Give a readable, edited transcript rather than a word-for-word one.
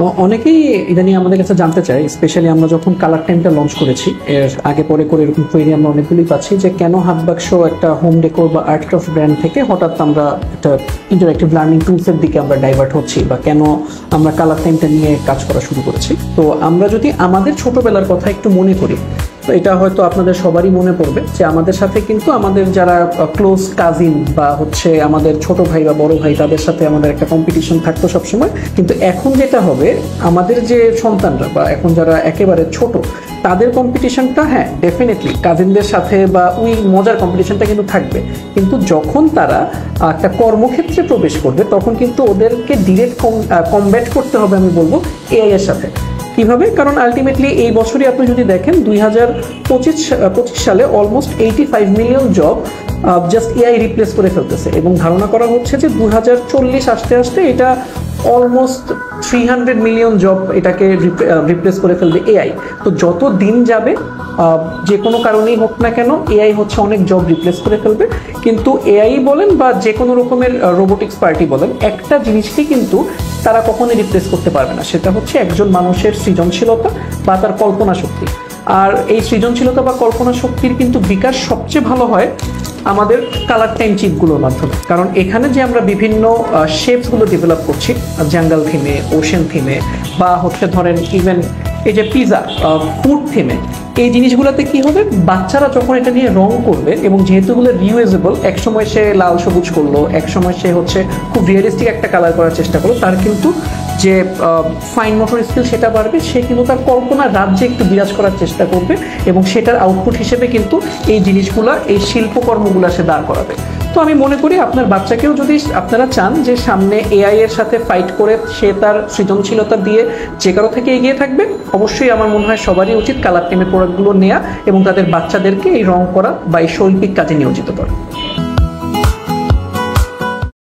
অনেকেই ইদানিং আমাদের কাছে জানতে চায়, স্পেশালি আমরা যখন কালার টাইমটা লঞ্চ করেছি, এর আগে পরে করে এরকম কোয়েরি আমরা অনেকগুলি পাচ্ছি যে কেন হাতবাক্স একটা হোম ডেকোর বা আর্ট ক্রাফট ব্র্যান্ড থেকে হঠাৎ আমরা একটা ইন্টারঅ্যাক্টিভ লার্নিং টুলসের দিকে আমরা ডাইভার্ট হচ্ছি, বা কেন আমরা কালার টাইমটা নিয়ে কাজ করা শুরু করেছি। তো আমরা যদি আমাদের ছোটবেলার কথা একটু মনে করি, তো এটা হয়তো আপনাদের সবারই মনে পড়বে যে আমাদের সাথে কিন্তু আমাদের যারা ক্লোজ কাজিন বা হচ্ছে আমাদের ছোট ভাই বা বড় ভাই, তাদের সাথে আমাদের একটা কম্পিটিশন থাকতো সবসময়। কিন্তু এখন যেটা হবে, আমাদের যে সন্তানরা বা এখন যারা একেবারে ছোট, তাদের কম্পিটিশনটা হ্যাঁ ডেফিনেটলি কাজিনদের সাথে বা ওই মজার কম্পিটিশনটা কিন্তু থাকবে। কিন্তু যখন তারা একটা কর্মক্ষেত্রে প্রবেশ করবে, তখন কিন্তু ওদেরকে ডিরেক্ট কমব্যাট করতে হবে, আমি বলবো, এআই এর সাথে। কিভাবে? কারণ আলটিমেটলি এই বছরই আপনি যদি দেখেন 2025 সালে almost 85 million job just AI replace করে ফেলতেছে, এবং ধারণা করা হচ্ছে যে 2040 আসতে আসতে এটা অলমোস্ট 300 মিলিয়ন জব এটাকে রিপ্লেস করে ফেলবে এআই। তো যত দিন যাবে, যে কোনো কারণেই হোক না কেন, এআই হচ্ছে অনেক জব রিপ্লেস করে ফেলবে। কিন্তু এআই বলেন বা যে কোনো রকমের রোবোটিক্স পার্টি বলেন, একটা জিনিসকে কিন্তু তারা কখনোই রিপ্লেস করতে পারবে না, সেটা হচ্ছে একজন মানুষের সৃজনশীলতা বা তার কল্পনা শক্তি। আর এই সৃজনশীলতা বা কল্পনা শক্তির কিন্তু বিকাশ সবচেয়ে ভালো হয় আমাদের কালার টাইম চিপগুলোর মাধ্যমে। কারণ এখানে যে আমরা বিভিন্ন শেপসগুলো ডেভেলপ করছি, জাঙ্গল থিমে, ওশেন থিমে, বা হচ্ছে ধরেন ইভেন এই যে পিজা ফুড থিমে, এই জিনিসগুলোতে কি হবে, বাচ্চারা যখন এটা নিয়ে রং করবে, এবং যেহেতু এগুলো রিউজেবল, একসময় সে লাল সবুজ করলো, একসময় সে হচ্ছে খুব রিয়েলিস্টিক একটা কালার করার চেষ্টা করলো, তার কিন্তু যে ফাইন মোটর স্কিল সেটা বাড়বে, সে কিন্তু তার কল্পনার রাজ্যে একটু বিরাজ করার চেষ্টা করবে, এবং সেটার আউটপুট হিসেবে কিন্তু এই জিনিসগুলা, এই শিল্পকর্মগুলো সে দাঁড় করাবে। তো আমি মনে করি আপনার বাচ্চাকেও যদি আপনারা চান যে সামনে এআই এর সাথে ফাইট করে সে তার সৃজনশীলতা দিয়ে যে কারো থেকে এগিয়ে থাকবে, অবশ্যই আমার মনে হয় সবারই উচিত কালার টিমের প্রোডাক্টগুলো নেওয়া এবং তাদের বাচ্চাদেরকে এই রং করা বা এই শৈল্পিক কাজে নিয়োজিত করা।